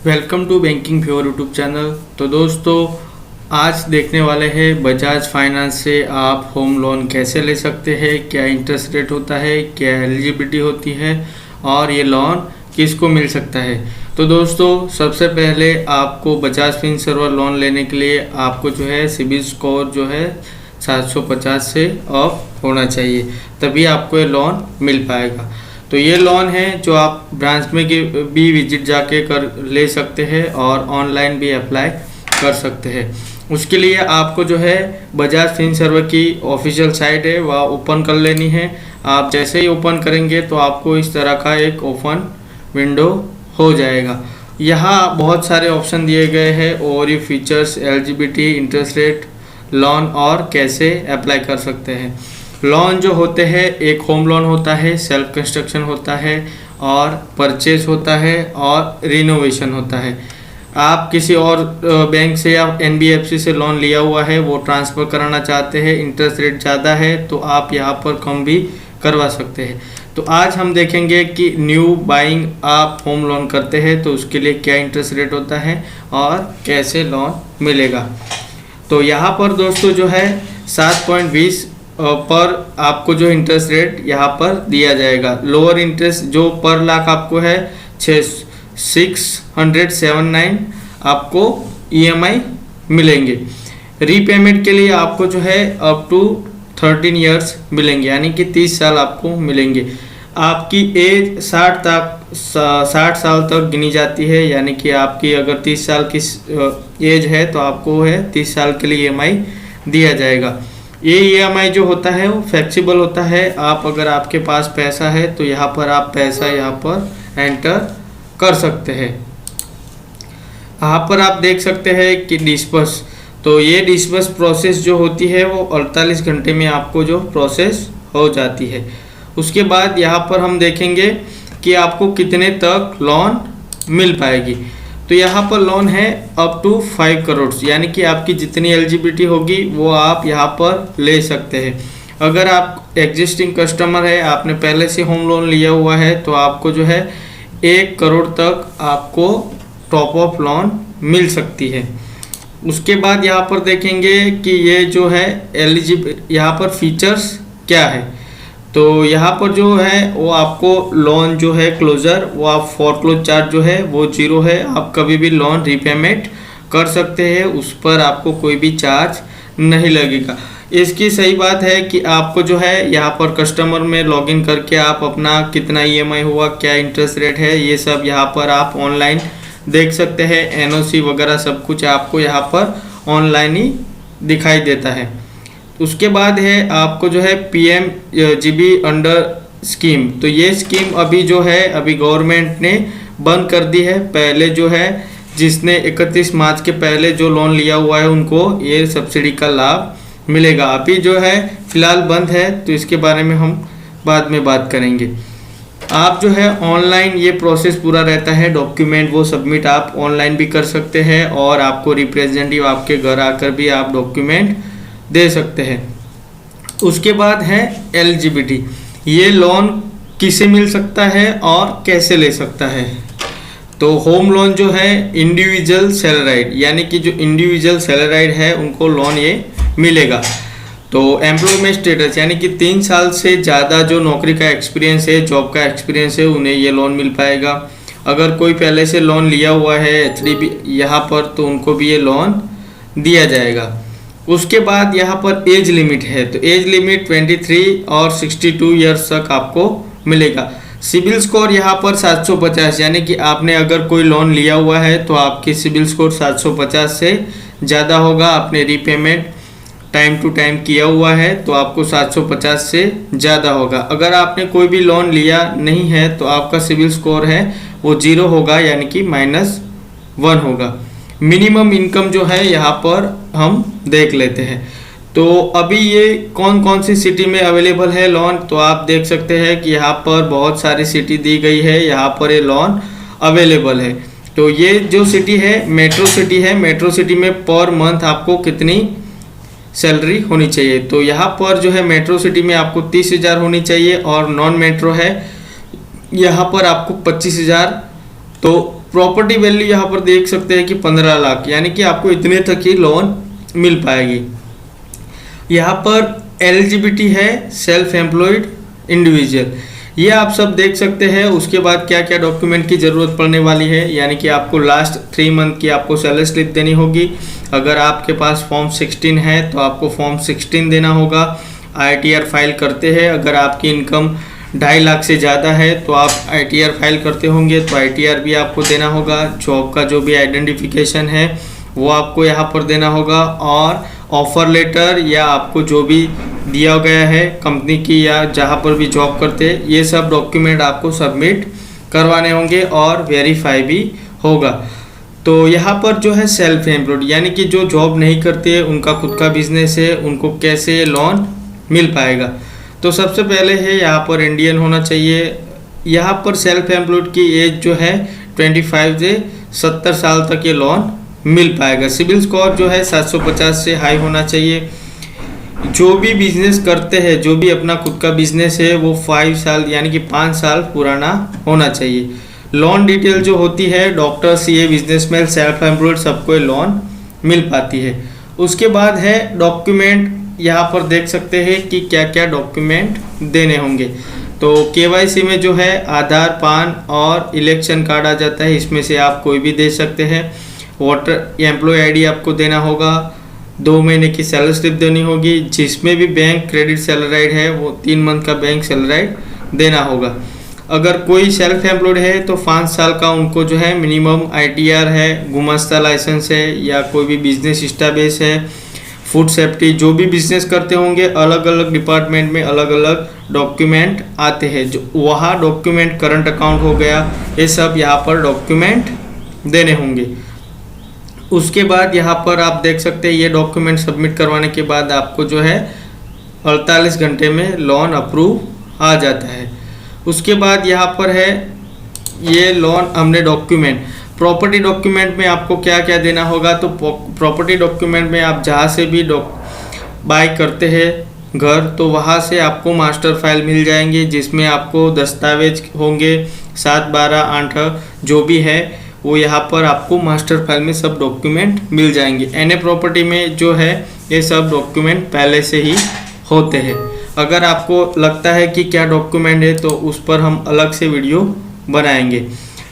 Welcome to banking pure YouTube channel. तो दोस्तों आज देखने वाले हैं बजाज फाइनेंस से आप होम लोन कैसे ले सकते हैं, क्या इंटरेस्ट रेट होता है, क्या एलिजिबिलिटी होती है और ये लोन किसको मिल सकता है। तो दोस्तों सबसे पहले आपको बजाज फिनसर्व लोन लेने के लिए आपको जो है सिबिल स्कोर जो है 750 से ऑफ होना चाहिए, तभी आपको ये लोन मिल पाएगा। तो ये लोन है जो आप ब्रांच में भी विजिट जाके कर ले सकते हैं और ऑनलाइन भी अप्लाई कर सकते हैं। उसके लिए आपको जो है बजाज फिनसर्व की ऑफिशियल साइट है वह ओपन कर लेनी है। आप जैसे ही ओपन करेंगे तो आपको इस तरह का एक ओपन विंडो हो जाएगा। यहाँ बहुत सारे ऑप्शन दिए गए हैं और ये features, eligibility, interest rate, loan और कैसे अप्लाई कर सकते हैं। लोन जो होते हैं एक होम लोन होता है, सेल्फ कंस्ट्रक्शन होता है और परचेज होता है और रिनोवेशन होता है। आप किसी और बैंक से या एनबीएफसी से लोन लिया हुआ है, वो ट्रांसफ़र कराना चाहते हैं, इंटरेस्ट रेट ज़्यादा है तो आप यहाँ पर कम भी करवा सकते हैं। तो आज हम देखेंगे कि न्यू बाइंग आप होम लोन करते हैं तो उसके लिए क्या इंटरेस्ट रेट होता है और कैसे लोन मिलेगा। तो यहाँ पर दोस्तों जो है 7.20 पर आपको जो इंटरेस्ट रेट यहाँ पर दिया जाएगा। लोअर इंटरेस्ट जो पर लाख आपको है 679 आपको ईएमआई मिलेंगे। रीपेमेंट के लिए आपको जो है अप टू 13 इयर्स मिलेंगे, यानी कि 30 साल आपको मिलेंगे। आपकी एज 60 साल तक गिनी जाती है, यानी कि आपकी अगर 30 साल की एज है तो आपको है 30 साल के लिए ईएमआई दिया जाएगा। ये ईएमआई जो होता है वो फ्लेक्सिबल होता है। आप अगर आपके पास पैसा है तो यहाँ पर आप पैसा यहाँ पर एंटर कर सकते हैं। यहाँ पर आप देख सकते हैं कि डिस्बर्स, तो ये डिस्बर्स प्रोसेस जो होती है वो 48 घंटे में आपको जो प्रोसेस हो जाती है। उसके बाद यहाँ पर हम देखेंगे कि आपको कितने तक लोन मिल पाएगी। तो यहाँ पर लोन है अप टू 5 करोड़, यानी कि आपकी जितनी एलिजिबिलिटी होगी वो आप यहाँ पर ले सकते हैं। अगर आप एग्जिस्टिंग कस्टमर है, आपने पहले से होम लोन लिया हुआ है तो आपको जो है 1 करोड़ तक आपको टॉप ऑफ लोन मिल सकती है। उसके बाद यहाँ पर देखेंगे कि ये जो है यहाँ पर फीचर्स क्या है। तो यहाँ पर जो है वो आपको लोन जो है क्लोजर, वो आप फोरक्लोज चार्ज जो है वो 0 है। आप कभी भी लोन रीपेमेंट कर सकते हैं, उस पर आपको कोई भी चार्ज नहीं लगेगा। इसकी सही बात है कि आपको जो है यहाँ पर कस्टमर में लॉगिन करके आप अपना कितना ईएमआई हुआ, क्या इंटरेस्ट रेट है, ये सब यहाँ पर आप ऑनलाइन देख सकते हैं। एनओसी वगैरह सब कुछ आपको यहाँ पर ऑनलाइन ही दिखाई देता है। उसके बाद है आपको जो है PMGB अंडर स्कीम। तो ये स्कीम अभी जो है अभी गवर्नमेंट ने बंद कर दी है। पहले जो है जिसने 31 मार्च के पहले जो लोन लिया हुआ है उनको ये सब्सिडी का लाभ मिलेगा। अभी जो है फिलहाल बंद है, तो इसके बारे में हम बाद में बात करेंगे। आप जो है ऑनलाइन ये प्रोसेस पूरा रहता है, डॉक्यूमेंट वो सबमिट आप ऑनलाइन भी कर सकते हैं और आपको रिप्रेजेंटेटिव आपके घर आकर भी आप डॉक्यूमेंट दे सकते हैं। उसके बाद है एलिजिबिलिटी, ये लोन किसे मिल सकता है और कैसे ले सकता है। तो होम लोन जो है इंडिविजुअल सैलराइड, यानी कि जो इंडिविजुअल सैलराइड है उनको लोन ये मिलेगा। तो एम्प्लॉयमेंट स्टेटस, यानी कि 3 साल से ज़्यादा जो नौकरी का एक्सपीरियंस है, जॉब का एक्सपीरियंस है, उन्हें ये लोन मिल पाएगा। अगर कोई पहले से लोन लिया हुआ है HDB यहाँ पर तो उनको भी ये लोन दिया जाएगा। उसके बाद यहाँ पर एज लिमिट है, तो एज लिमिट 23 और 62 ईयर्स तक आपको मिलेगा। सिबिल स्कोर यहाँ पर 750, यानी कि आपने अगर कोई लोन लिया हुआ है तो आपकी सिबिल स्कोर 750 से ज़्यादा होगा। आपने रीपेमेंट टाइम टू टाइम किया हुआ है तो आपको 750 से ज़्यादा होगा। अगर आपने कोई भी लोन लिया नहीं है तो आपका सिबिल स्कोर है वो 0 होगा, यानी कि -1 होगा। मिनिमम इनकम जो है यहाँ पर हम देख लेते हैं। तो अभी ये कौन कौन सी सिटी में अवेलेबल है लोन, तो आप देख सकते हैं कि यहाँ पर बहुत सारी सिटी दी गई है, यहाँ पर ये लोन अवेलेबल है। तो ये जो सिटी है मेट्रो सिटी है। मेट्रो सिटी में पर मंथ आपको कितनी सैलरी होनी चाहिए, तो यहाँ पर जो है मेट्रो सिटी में आपको 30,000 होनी चाहिए और नॉन मेट्रो है यहाँ पर आपको 25,000 तो प्रॉपर्टी वैल्यू यहाँ पर देख सकते हैं कि 15 लाख, यानी कि आपको इतने तक ही लोन मिल पाएगी। यहाँ पर एलिजिबिलिटी है सेल्फ एम्प्लॉयड इंडिविजुअल, ये आप सब देख सकते हैं। उसके बाद क्या क्या डॉक्यूमेंट की ज़रूरत पड़ने वाली है, यानी कि आपको लास्ट 3 मंथ की आपको सैलरी स्लिप देनी होगी। अगर आपके पास फॉर्म 16 है तो आपको फॉर्म 16 देना होगा। ITR फाइल करते हैं, अगर आपकी इनकम 2.5 लाख से ज़्यादा है तो आप ITR फाइल करते होंगे तो ITR भी आपको देना होगा। जॉब का जो भी आइडेंटिफिकेशन है वो आपको यहाँ पर देना होगा, और ऑफर लेटर या आपको जो भी दिया गया है कंपनी की या जहाँ पर भी जॉब करते हैं, ये सब डॉक्यूमेंट आपको सबमिट करवाने होंगे और वेरीफाई भी होगा। तो यहाँ पर जो है सेल्फ एम्प्लॉयड, यानी कि जो जॉब नहीं करते हैं, उनका खुद का बिजनेस है, उनको कैसे लोन मिल पाएगा। तो सबसे पहले है यहाँ पर इंडियन होना चाहिए। यहाँ पर सेल्फ एम्प्लॉयड की एज जो है 25 से 70 साल तक ये लोन मिल पाएगा। सिविल स्कोर जो है 750 से हाई होना चाहिए। जो भी बिजनेस करते हैं, जो भी अपना खुद का बिजनेस है, वो 5 साल यानी कि 5 साल पुराना होना चाहिए। लोन डिटेल जो होती है, doctor, CA, businessman, self employed सबको लोन मिल पाती है। उसके बाद है डॉक्यूमेंट, यहाँ पर देख सकते हैं कि क्या क्या डॉक्यूमेंट देने होंगे। तो KYC में जो है आधार, पान और इलेक्शन कार्ड आ जाता है, इसमें से आप कोई भी दे सकते हैं। वोटर एम्प्लॉय ID आपको देना होगा। 2 महीने की सैलरी स्लिप देनी होगी। जिसमें भी बैंक क्रेडिट सैलराइड है वो 3 मंथ का बैंक सैलराइड देना होगा। अगर कोई सेल्फ एम्प्लॉयड है तो 5 साल का उनको जो है मिनिमम ITR है, गुमास्ता लाइसेंस है, या कोई भी बिजनेस स्टैब्लिश है, फूड सेफ्टी, जो भी बिजनेस करते होंगे अलग अलग डिपार्टमेंट में अलग अलग डॉक्यूमेंट आते हैं। जो वहाँ डॉक्यूमेंट, करंट अकाउंट हो गया, ये सब यहाँ पर डॉक्यूमेंट देने होंगे। उसके बाद यहाँ पर आप देख सकते हैं ये डॉक्यूमेंट सबमिट करवाने के बाद आपको जो है 48 घंटे में लोन अप्रूव आ जाता है। उसके बाद यहाँ पर है ये लोन हमने डॉक्यूमेंट, प्रॉपर्टी डॉक्यूमेंट में आपको क्या क्या देना होगा। तो प्रॉपर्टी डॉक्यूमेंट में आप जहाँ से भी बाय करते हैं घर, तो वहाँ से आपको मास्टर फाइल मिल जाएंगे, जिसमें आपको दस्तावेज होंगे 7, 12, 8 जो भी है वो यहाँ पर आपको मास्टर फाइल में सब डॉक्यूमेंट मिल जाएंगे। NA प्रॉपर्टी में जो है ये सब डॉक्यूमेंट पहले से ही होते हैं। अगर आपको लगता है कि क्या डॉक्यूमेंट है तो उस पर हम अलग से वीडियो बनाएंगे।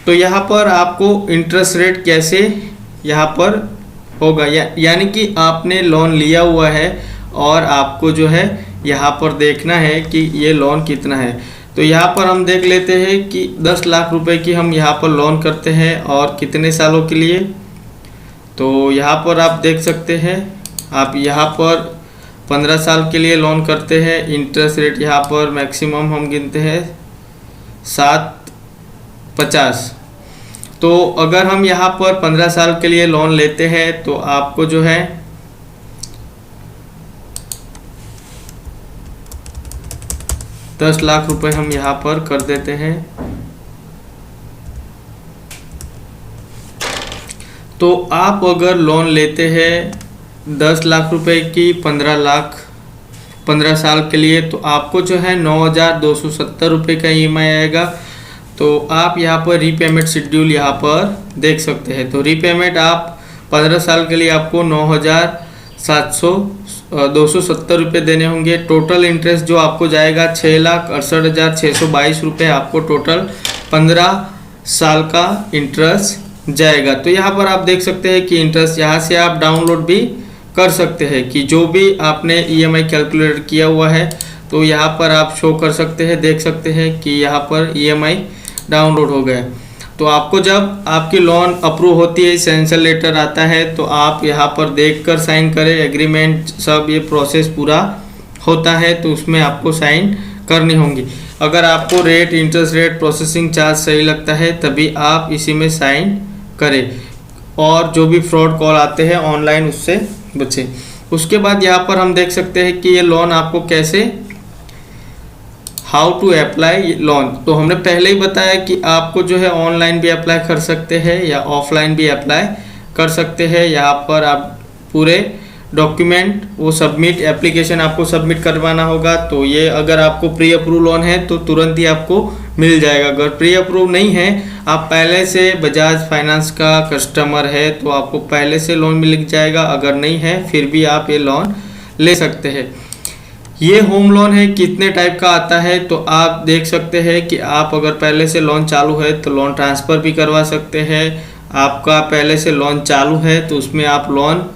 तो यहाँ पर आपको इंटरेस्ट रेट कैसे यहाँ पर होगा, यानी कि आपने लोन लिया हुआ है और आपको जो है यहाँ पर देखना है कि ये लोन कितना है। तो यहाँ पर हम देख लेते हैं कि 10 लाख रुपए की हम यहाँ पर लोन करते हैं और कितने सालों के लिए। तो यहाँ पर आप देख सकते हैं, आप यहाँ पर 15 साल के लिए लोन करते हैं। इंटरेस्ट रेट यहाँ पर मैक्सिमम हम गिनते हैं 7.50। तो अगर हम यहाँ पर 15 साल के लिए लोन लेते हैं तो आपको जो है 10 लाख रुपए हम यहाँ पर कर देते हैं। तो आप अगर लोन लेते हैं 10 लाख रुपए की 15 साल के लिए, तो आपको जो है 9,270 रुपये का EMI आएगा। तो आप यहाँ पर रीपेमेंट शेड्यूल यहाँ पर देख सकते हैं। तो रीपेमेंट आप 15 साल के लिए आपको 9,270 रुपये देने होंगे। टोटल इंटरेस्ट जो आपको जाएगा 6,68,622 रुपये आपको टोटल 15 साल का इंटरेस्ट जाएगा। तो यहाँ पर आप देख सकते हैं कि इंटरेस्ट यहाँ से आप डाउनलोड भी कर सकते हैं कि जो भी आपने EMI कैलकुलेटर किया हुआ है, तो यहाँ पर आप शो कर सकते हैं, देख सकते हैं कि यहाँ पर EMI डाउनलोड हो गया। तो आपको जब आपकी लोन अप्रूव होती है, सैंक्शन लेटर आता है, तो आप यहाँ पर देखकर साइन करें। एग्रीमेंट सब ये प्रोसेस पूरा होता है तो उसमें आपको साइन करनी होंगी। अगर आपको rate, interest rate, processing charge सही लगता है तभी आप इसी में साइन करें, और जो भी फ्रॉड कॉल आते हैं ऑनलाइन उससे बचें। उसके बाद यहाँ पर हम देख सकते हैं कि ये लोन आपको कैसे, हाउ टू अप्लाई लोन। तो हमने पहले ही बताया कि आपको जो है ऑनलाइन भी अप्लाई कर सकते हैं या ऑफलाइन भी अप्लाई कर सकते हैं। यहाँ पर आप पूरे डॉक्यूमेंट वो सबमिट, एप्लीकेशन आपको सबमिट करवाना होगा। तो ये अगर आपको प्री अप्रूव लोन है तो तुरंत ही आपको मिल जाएगा। अगर प्री अप्रूव नहीं है, आप पहले से बजाज फाइनेंस का कस्टमर है तो आपको पहले से लोन मिल जाएगा। अगर नहीं है फिर भी आप ये लोन ले सकते हैं। ये होम लोन है, कितने टाइप का आता है तो आप देख सकते हैं कि आप अगर पहले से लोन चालू है तो लोन ट्रांसफ़र भी करवा सकते हैं। आपका पहले से लोन चालू है तो उसमें आप लोन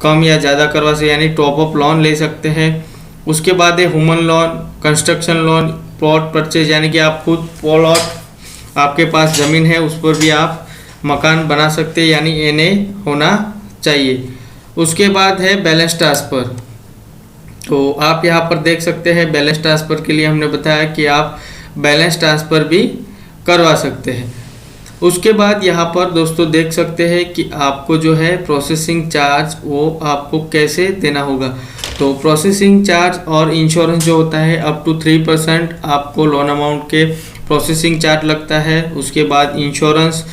कम या ज़्यादा करवा सकते, यानी टॉप अप लोन ले सकते हैं। उसके बाद है human loan, construction loan, plot purchase, यानी कि आप खुद प्लॉट, आपके पास ज़मीन है उस पर भी आप मकान बना सकते हैं, यानी एनए होना चाहिए। उसके बाद है बैलेंस ट्रांसफ़र। तो आप यहाँ पर देख सकते हैं बैलेंस ट्रांसफ़र के लिए हमने बताया कि आप बैलेंस ट्रांसफ़र भी करवा सकते हैं। उसके बाद यहाँ पर दोस्तों देख सकते हैं कि आपको जो है प्रोसेसिंग चार्ज वो आपको कैसे देना होगा। तो प्रोसेसिंग चार्ज और इंश्योरेंस जो होता है अप टू 3% आपको लोन अमाउंट के प्रोसेसिंग चार्ज लगता है। उसके बाद इंश्योरेंस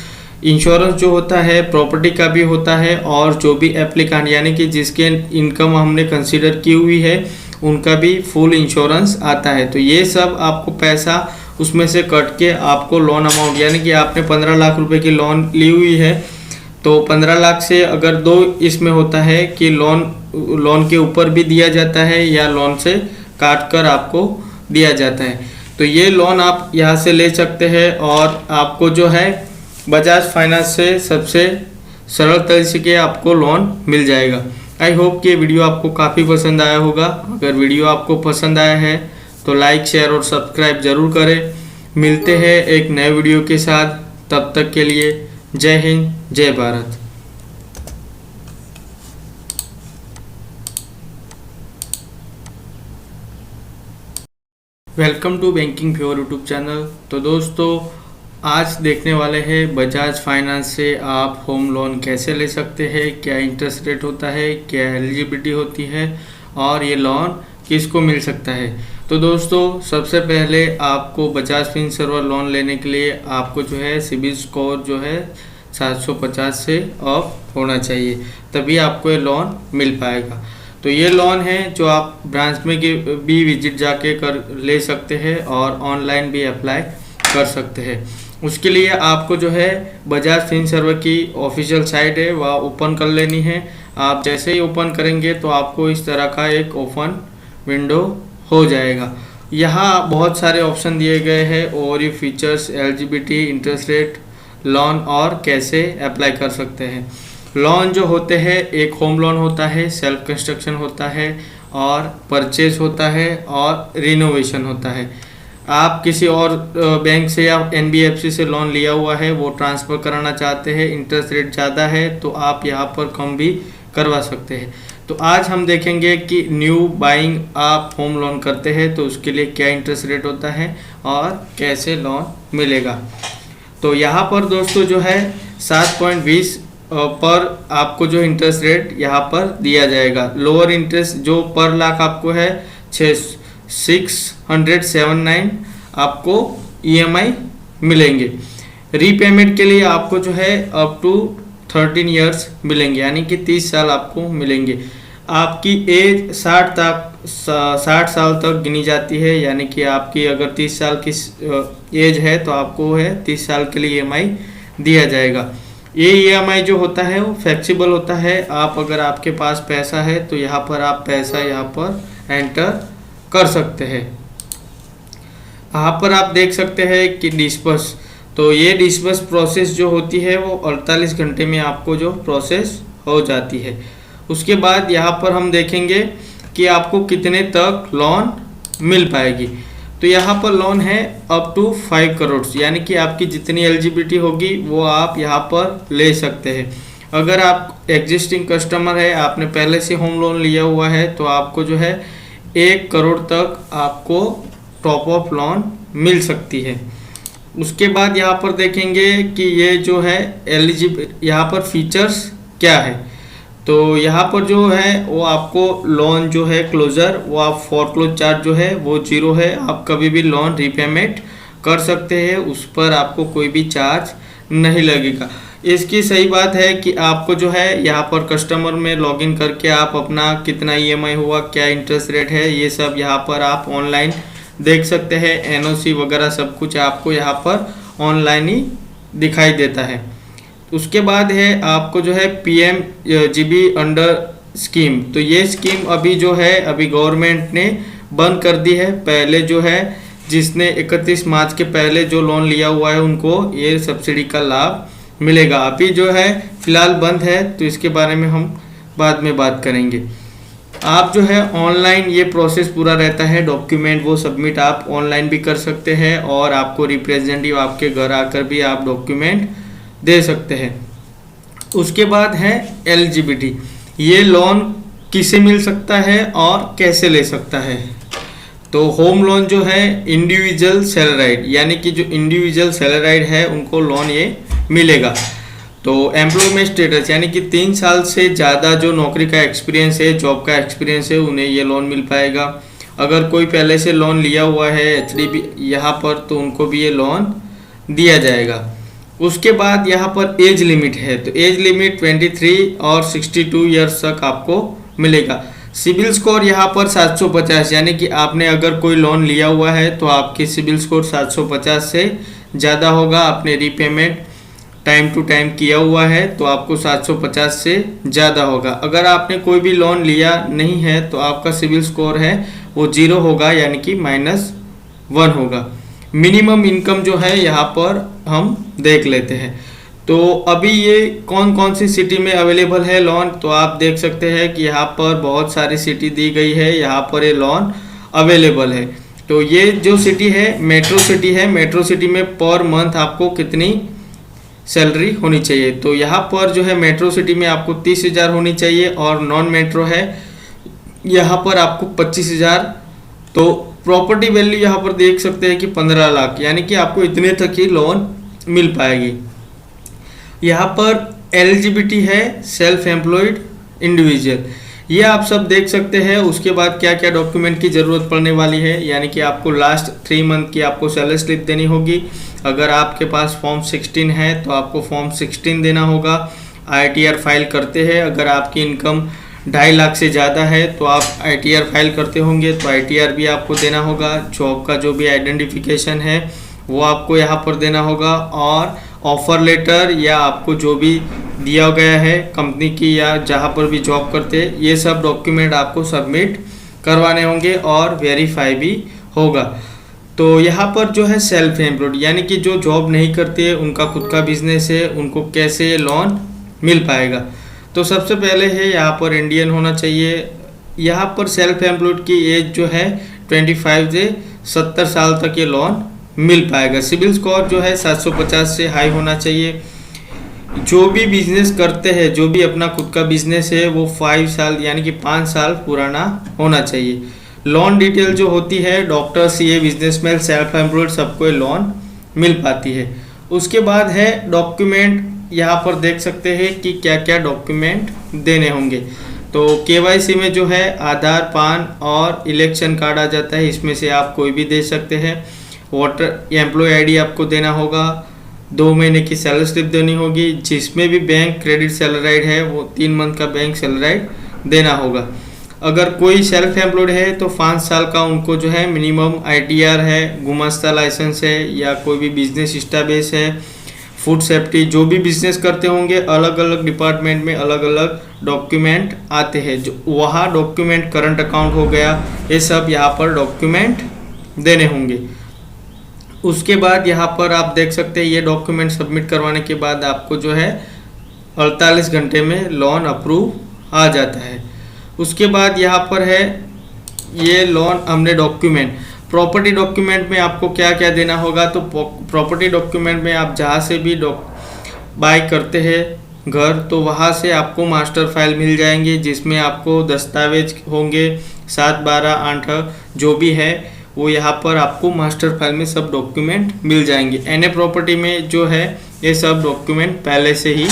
जो होता है प्रॉपर्टी का भी होता है, और जो भी एप्लीकेंट यानी कि जिसके इनकम हमने कंसीडर की हुई है उनका भी फुल इंश्योरेंस आता है। तो ये सब आपको पैसा उसमें से कट के आपको लोन अमाउंट, यानी कि आपने 15 लाख रुपए की लोन ली हुई है तो 15 लाख से अगर दो इसमें होता है कि लोन के ऊपर भी दिया जाता है या लोन से काट कर आपको दिया जाता है। तो ये लोन आप यहाँ से ले सकते हैं और आपको जो है बजाज फाइनेंस से सबसे सरल तरीके से आपको लोन मिल जाएगा। आई होप कि ये वीडियो आपको काफ़ी पसंद आया होगा। अगर वीडियो आपको पसंद आया है तो लाइक, शेयर और सब्सक्राइब ज़रूर करें। मिलते हैं एक नए वीडियो के साथ, तब तक के लिए जय हिंद, जय Bharat. Welcome to banking pure YouTube channel. तो दोस्तों आज देखने वाले हैं बजाज फाइनेंस से आप होम लोन कैसे ले सकते हैं, क्या इंटरेस्ट रेट होता है, क्या एलिजिबिलिटी होती है और ये लोन किसको मिल सकता है। तो दोस्तों सबसे पहले आपको बजाज फिनसर्व लोन लेने के लिए आपको जो है सिबिल स्कोर जो है 750 से ऑफ होना चाहिए, तभी आपको ये लोन मिल पाएगा। तो ये लोन है जो आप ब्रांच में भी विजिट जाके कर ले सकते हैं और ऑनलाइन भी अप्लाई कर सकते हैं। उसके लिए आपको जो है बजाज फिनसर्व की ऑफिशियल साइट है वह ओपन कर लेनी है। आप जैसे ही ओपन करेंगे तो आपको इस तरह का एक ओपन विंडो हो जाएगा। यहाँ बहुत सारे ऑप्शन दिए गए हैं और ये features, eligibility, interest rate, loan और कैसे अप्लाई कर सकते हैं। लोन जो होते हैं एक होम लोन होता है, सेल्फ कंस्ट्रक्शन होता है और परचेज होता है और रिनोवेशन होता है। आप किसी और बैंक से या NBFC से लोन लिया हुआ है वो ट्रांसफ़र कराना चाहते हैं, इंटरेस्ट रेट ज़्यादा है तो आप यहाँ पर कम भी करवा सकते हैं। तो आज हम देखेंगे कि न्यू बाइंग आप होम लोन करते हैं तो उसके लिए क्या इंटरेस्ट रेट होता है और कैसे लोन मिलेगा। तो यहाँ पर दोस्तों जो है 7.20 पर आपको जो इंटरेस्ट रेट यहाँ पर दिया जाएगा। लोअर इंटरेस्ट जो पर लाख आपको है 679 आपको EMI मिलेंगे। रीपेमेंट के लिए आपको जो है अप टू 13 इयर्स मिलेंगे, यानी कि 30 साल आपको मिलेंगे। आपकी एज 60 साल तक गिनी जाती है, यानी कि आपकी अगर 30 साल की एज है तो आपको है 30 साल के लिए EMI दिया जाएगा। ये EMI जो होता है वो फ्लेक्सिबल होता है। आप अगर आपके पास पैसा है तो यहाँ पर आप पैसा यहाँ पर एंटर कर सकते हैं। यहाँ पर आप देख सकते हैं कि डिस्पर्स, तो ये डिस्पर्स प्रोसेस जो होती है वो 48 घंटे में आपको जो प्रोसेस हो जाती है। उसके बाद यहाँ पर हम देखेंगे कि आपको कितने तक लोन मिल पाएगी। तो यहाँ पर लोन है अप टू 5 करोड़, यानी कि आपकी जितनी एलिजिबिलिटी होगी वो आप यहाँ पर ले सकते हैं। अगर आप एग्जिस्टिंग कस्टमर है, आपने पहले से होम लोन लिया हुआ है तो आपको जो है 1 करोड़ तक आपको टॉप अप लोन मिल सकती है। उसके बाद यहाँ पर देखेंगे कि ये जो है यहाँ पर फीचर्स क्या है। तो यहाँ पर जो है वो आपको लोन जो है क्लोजर, वो आप फोरक्लोज चार्ज जो है वो 0 है। आप कभी भी लोन रीपेमेंट कर सकते हैं, उस पर आपको कोई भी चार्ज नहीं लगेगा। इसकी सही बात है कि आपको जो है यहाँ पर कस्टमर में लॉगिन करके आप अपना कितना ईएमआई हुआ, क्या इंटरेस्ट रेट है, ये सब यहाँ पर आप ऑनलाइन देख सकते हैं। एनओसी वगैरह सब कुछ आपको यहाँ पर ऑनलाइन ही दिखाई देता है। उसके बाद है आपको जो है PMGB अंडर स्कीम। तो ये स्कीम अभी जो है अभी गवर्नमेंट ने बंद कर दी है। पहले जो है जिसने 31 मार्च के पहले जो लोन लिया हुआ है उनको ये सब्सिडी का लाभ मिलेगा। अभी जो है फिलहाल बंद है, तो इसके बारे में हम बाद में बात करेंगे। आप जो है ऑनलाइन ये प्रोसेस पूरा रहता है, डॉक्यूमेंट वो सबमिट आप ऑनलाइन भी कर सकते हैं और आपको रिप्रेजेंटेटिव आपके घर आकर भी आप डॉक्यूमेंट दे सकते हैं। उसके बाद है एलिजिबिलिटी, ये लोन किसे मिल सकता है और कैसे ले सकता है। तो होम लोन जो है इंडिविजुअल सैलराइड, यानी कि जो इंडिविजुअल सैलराइड है उनको लोन ये मिलेगा। तो एम्प्लॉयमेंट स्टेटस यानी कि 3 साल से ज़्यादा जो नौकरी का एक्सपीरियंस है, जॉब का एक्सपीरियंस है, उन्हें ये लोन मिल पाएगा। अगर कोई पहले से लोन लिया हुआ है HDB यहाँ पर, तो उनको भी ये लोन दिया जाएगा। उसके बाद यहाँ पर एज लिमिट है, तो एज लिमिट 23 और 62 ईयर्स तक आपको मिलेगा। सिबिल स्कोर यहाँ पर 750, यानी कि आपने अगर कोई लोन लिया हुआ है तो आपकी सिबिल स्कोर 750 से ज़्यादा होगा। आपने रीपेमेंट टाइम टू टाइम किया हुआ है तो आपको 750 से ज़्यादा होगा। अगर आपने कोई भी लोन लिया नहीं है तो आपका सिबिल स्कोर है वो 0 होगा, यानी कि -1 होगा। मिनिमम इनकम जो है यहाँ पर हम देख लेते हैं। तो अभी ये कौन कौन सी सिटी में अवेलेबल है लोन, तो आप देख सकते हैं कि यहाँ पर बहुत सारी सिटी दी गई है, यहाँ पर ये लोन अवेलेबल है। तो ये जो सिटी है मेट्रो सिटी है, मेट्रो सिटी में पर मंथ आपको कितनी सैलरी होनी चाहिए, तो यहाँ पर जो है मेट्रो सिटी में आपको 30,000 होनी चाहिए और नॉन मेट्रो है यहाँ पर आपको 25,000। तो प्रॉपर्टी वैल्यू यहाँ पर देख सकते हैं कि 15 लाख, यानी कि आपको इतने तक ही लोन मिल पाएगी। यहाँ पर एलिजिबिलिटी है सेल्फ एम्प्लॉयड इंडिविजुअल, ये आप सब देख सकते हैं। उसके बाद क्या क्या डॉक्यूमेंट की ज़रूरत पड़ने वाली है, यानी कि आपको लास्ट 3 मंथ की आपको सैलरी स्लिप देनी होगी। अगर आपके पास फॉर्म 16 है तो आपको फॉर्म 16 देना होगा। ITR फाइल करते हैं, अगर आपकी इनकम 2.5 लाख से ज़्यादा है तो आप ITR फाइल करते होंगे तो ITR भी आपको देना होगा। जॉब का जो भी आइडेंटिफिकेशन है वो आपको यहाँ पर देना होगा, और ऑफर लेटर या आपको जो भी दिया गया है कंपनी की या जहाँ पर भी जॉब करते हैं, ये सब डॉक्यूमेंट आपको सबमिट करवाने होंगे और वेरीफाई भी होगा। तो यहाँ पर जो है सेल्फ एम्प्लॉयड, यानी कि जो जॉब नहीं करते, उनका खुद का बिजनेस है, उनको कैसे लोन मिल पाएगा। तो सबसे पहले है यहाँ पर इंडियन होना चाहिए। यहाँ पर सेल्फ एम्प्लॉयड की एज जो है 25 से 70 साल तक ये लोन मिल पाएगा। सिबिल स्कोर जो है 750 से हाई होना चाहिए। जो भी बिजनेस करते हैं, जो भी अपना खुद का बिजनेस है, वो 5 साल यानी कि 5 साल पुराना होना चाहिए। लोन डिटेल जो होती है doctor, CA, businessman, self employed सबको ये लोन मिल पाती है। उसके बाद है डॉक्यूमेंट, यहाँ पर देख सकते हैं कि क्या क्या डॉक्यूमेंट देने होंगे। तो KYC में जो है आधार, पान और इलेक्शन कार्ड आ जाता है, इसमें से आप कोई भी दे सकते हैं। वोटर एम्प्लॉय ID आपको देना होगा। 2 महीने की सैलरी स्लिप देनी होगी। जिसमें भी बैंक क्रेडिट सैलराइड है वो 3 मंथ का बैंक सैलराइड देना होगा। अगर कोई सेल्फ एम्प्लॉयड है तो 5 साल का उनको जो है मिनिमम ITR है, गुमास्ता लाइसेंस है, या कोई भी बिजनेस स्टैब्लिश है, फूड सेफ्टी, जो भी बिजनेस करते होंगे अलग अलग डिपार्टमेंट में अलग अलग डॉक्यूमेंट आते हैं। जो वहाँ डॉक्यूमेंट, करंट अकाउंट हो गया, ये सब यहाँ पर डॉक्यूमेंट देने होंगे। उसके बाद यहाँ पर आप देख सकते हैं ये डॉक्यूमेंट सबमिट करवाने के बाद आपको जो है 48 घंटे में लोन अप्रूव आ जाता है। उसके बाद यहाँ पर है ये लोन हमने डॉक्यूमेंट, प्रॉपर्टी डॉक्यूमेंट में आपको क्या क्या देना होगा। तो प्रॉपर्टी डॉक्यूमेंट में आप जहाँ से भी बाय करते हैं घर, तो वहाँ से आपको मास्टर फाइल मिल जाएंगे, जिसमें आपको दस्तावेज होंगे 7, 12, 8 जो भी है वो यहाँ पर आपको मास्टर फाइल में सब डॉक्यूमेंट मिल जाएंगे। NA प्रॉपर्टी में जो है ये सब डॉक्यूमेंट पहले से ही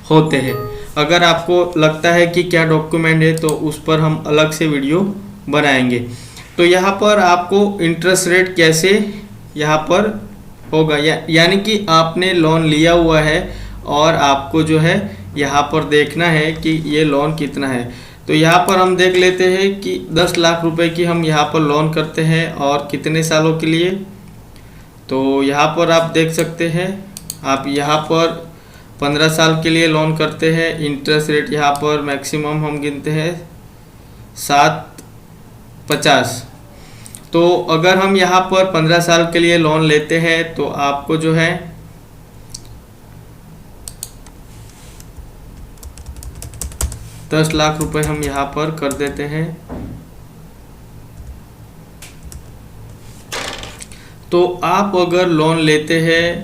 होते हैं। अगर आपको लगता है कि क्या डॉक्यूमेंट है तो उस पर हम अलग से वीडियो बनाएंगे। तो यहाँ पर आपको इंटरेस्ट रेट कैसे यहाँ पर होगा, यानी कि आपने लोन लिया हुआ है और आपको जो है यहाँ पर देखना है कि ये लोन कितना है। तो यहाँ पर हम देख लेते हैं कि 10 लाख रुपए की हम यहाँ पर लोन करते हैं और कितने सालों के लिए। तो यहाँ पर आप देख सकते हैं, आप यहाँ पर 15 साल के लिए लोन करते हैं। इंटरेस्ट रेट यहाँ पर मैक्सिमम हम गिनते हैं 7.50। तो अगर हम यहाँ पर 15 साल के लिए लोन लेते हैं तो आपको जो है 10 लाख रुपए हम यहाँ पर कर देते हैं। तो आप अगर लोन लेते हैं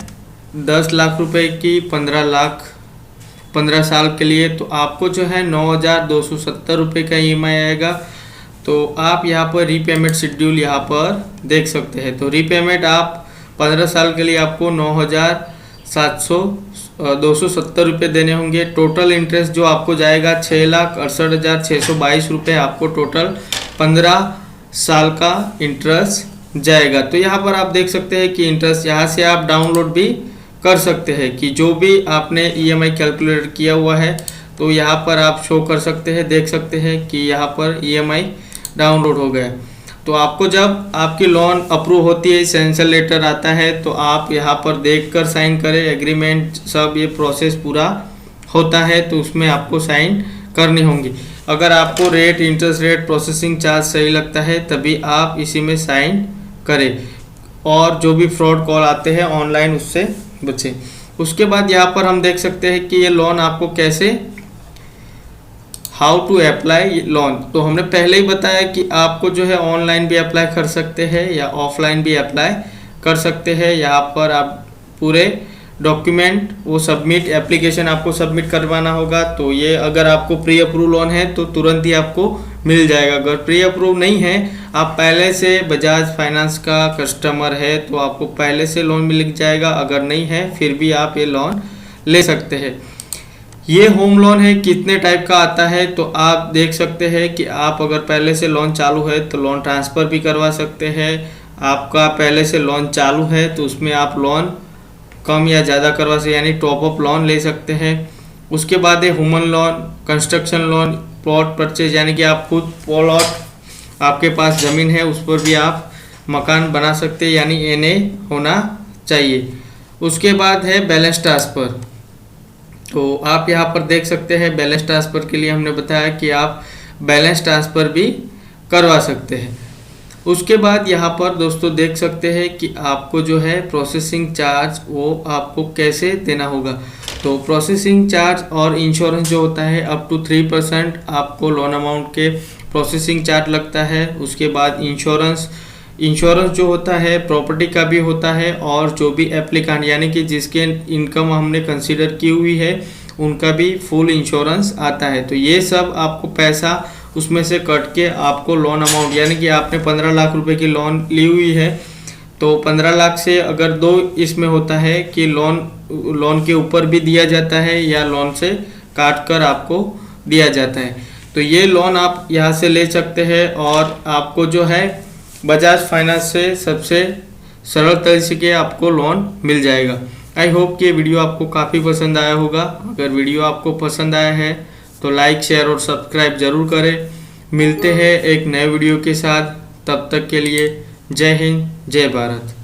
10 लाख रुपए की 15 साल के लिए, तो आपको जो है 9,270 रुपये का EMI आएगा। तो आप यहाँ पर रीपेमेंट शेड्यूल यहाँ पर देख सकते हैं। तो रीपेमेंट आप 15 साल के लिए आपको 9,270 रुपये देने होंगे। टोटल इंटरेस्ट जो आपको जाएगा 6,68,622 रुपये आपको टोटल 15 साल का इंटरेस्ट जाएगा। तो यहाँ पर आप देख सकते हैं कि इंटरेस्ट यहाँ से आप डाउनलोड भी कर सकते हैं कि जो भी आपने EMI कैलकुलेटर किया हुआ है, तो यहाँ पर आप शो कर सकते हैं, देख सकते हैं कि यहाँ पर EMI डाउनलोड हो गया। तो आपको जब आपकी लोन अप्रूव होती है, सैंक्शन लेटर आता है, तो आप यहाँ पर देखकर साइन करें। एग्रीमेंट सब ये प्रोसेस पूरा होता है तो उसमें आपको साइन करनी होंगी। अगर आपको rate, interest rate, processing charge सही लगता है तभी आप इसी में साइन करें और जो भी फ्रॉड कॉल आते हैं ऑनलाइन उससे बचें। उसके बाद यहाँ पर हम देख सकते हैं कि ये लोन आपको कैसे, हाउ टू अप्लाई लोन। तो हमने पहले ही बताया कि आपको जो है ऑनलाइन भी अप्लाई कर सकते हैं या ऑफलाइन भी अप्लाई कर सकते हैं। यहाँ पर आप पूरे डॉक्यूमेंट वो सबमिट, एप्लीकेशन आपको सबमिट करवाना होगा। तो ये अगर आपको प्री अप्रूव लोन है तो तुरंत ही आपको मिल जाएगा। अगर प्री अप्रूव नहीं है, आप पहले से बजाज फाइनेंस का कस्टमर है तो आपको पहले से लोन मिल जाएगा। अगर नहीं है फिर भी आप ये लोन ले सकते हैं। ये होम लोन है, कितने टाइप का आता है तो आप देख सकते हैं कि आप अगर पहले से लोन चालू है तो लोन ट्रांसफ़र भी करवा सकते हैं। आपका पहले से लोन चालू है तो उसमें आप लोन कम या ज़्यादा करवा सकते, यानी टॉप अप लोन ले सकते हैं। उसके बाद है human loan, construction loan, plot purchase, यानी कि आप खुद प्लॉट, आपके पास ज़मीन है उस पर भी आप मकान बना सकते हैं, यानी NA होना चाहिए। उसके बाद है बैलेंस ट्रांसफ़र। तो आप यहाँ पर देख सकते हैं बैलेंस ट्रांसफ़र के लिए हमने बताया कि आप बैलेंस ट्रांसफ़र भी करवा सकते हैं। उसके बाद यहाँ पर दोस्तों देख सकते हैं कि आपको जो है प्रोसेसिंग चार्ज वो आपको कैसे देना होगा। तो प्रोसेसिंग चार्ज और इंश्योरेंस जो होता है अप टू 3% आपको लोन अमाउंट के प्रोसेसिंग चार्ज लगता है। उसके बाद इंश्योरेंस जो होता है प्रॉपर्टी का भी होता है, और जो भी एप्लीकेंट यानी कि जिसके इनकम हमने कंसीडर की हुई है उनका भी फुल इंश्योरेंस आता है। तो ये सब आपको पैसा उसमें से कट के आपको लोन अमाउंट, यानी कि आपने 15 लाख रुपए की लोन ली हुई है तो 15 लाख से अगर दो इसमें होता है कि लोन के ऊपर भी दिया जाता है या लोन से काट कर आपको दिया जाता है। तो ये लोन आप यहाँ से ले सकते हैं और आपको जो है बजाज फाइनेंस से सबसे सरल तरीके से आपको लोन मिल जाएगा। आई होप कि ये वीडियो आपको काफ़ी पसंद आया होगा। अगर वीडियो आपको पसंद आया है तो लाइक, शेयर और सब्सक्राइब जरूर करें। मिलते हैं एक नए वीडियो के साथ, तब तक के लिए जय हिंद, जय भारत।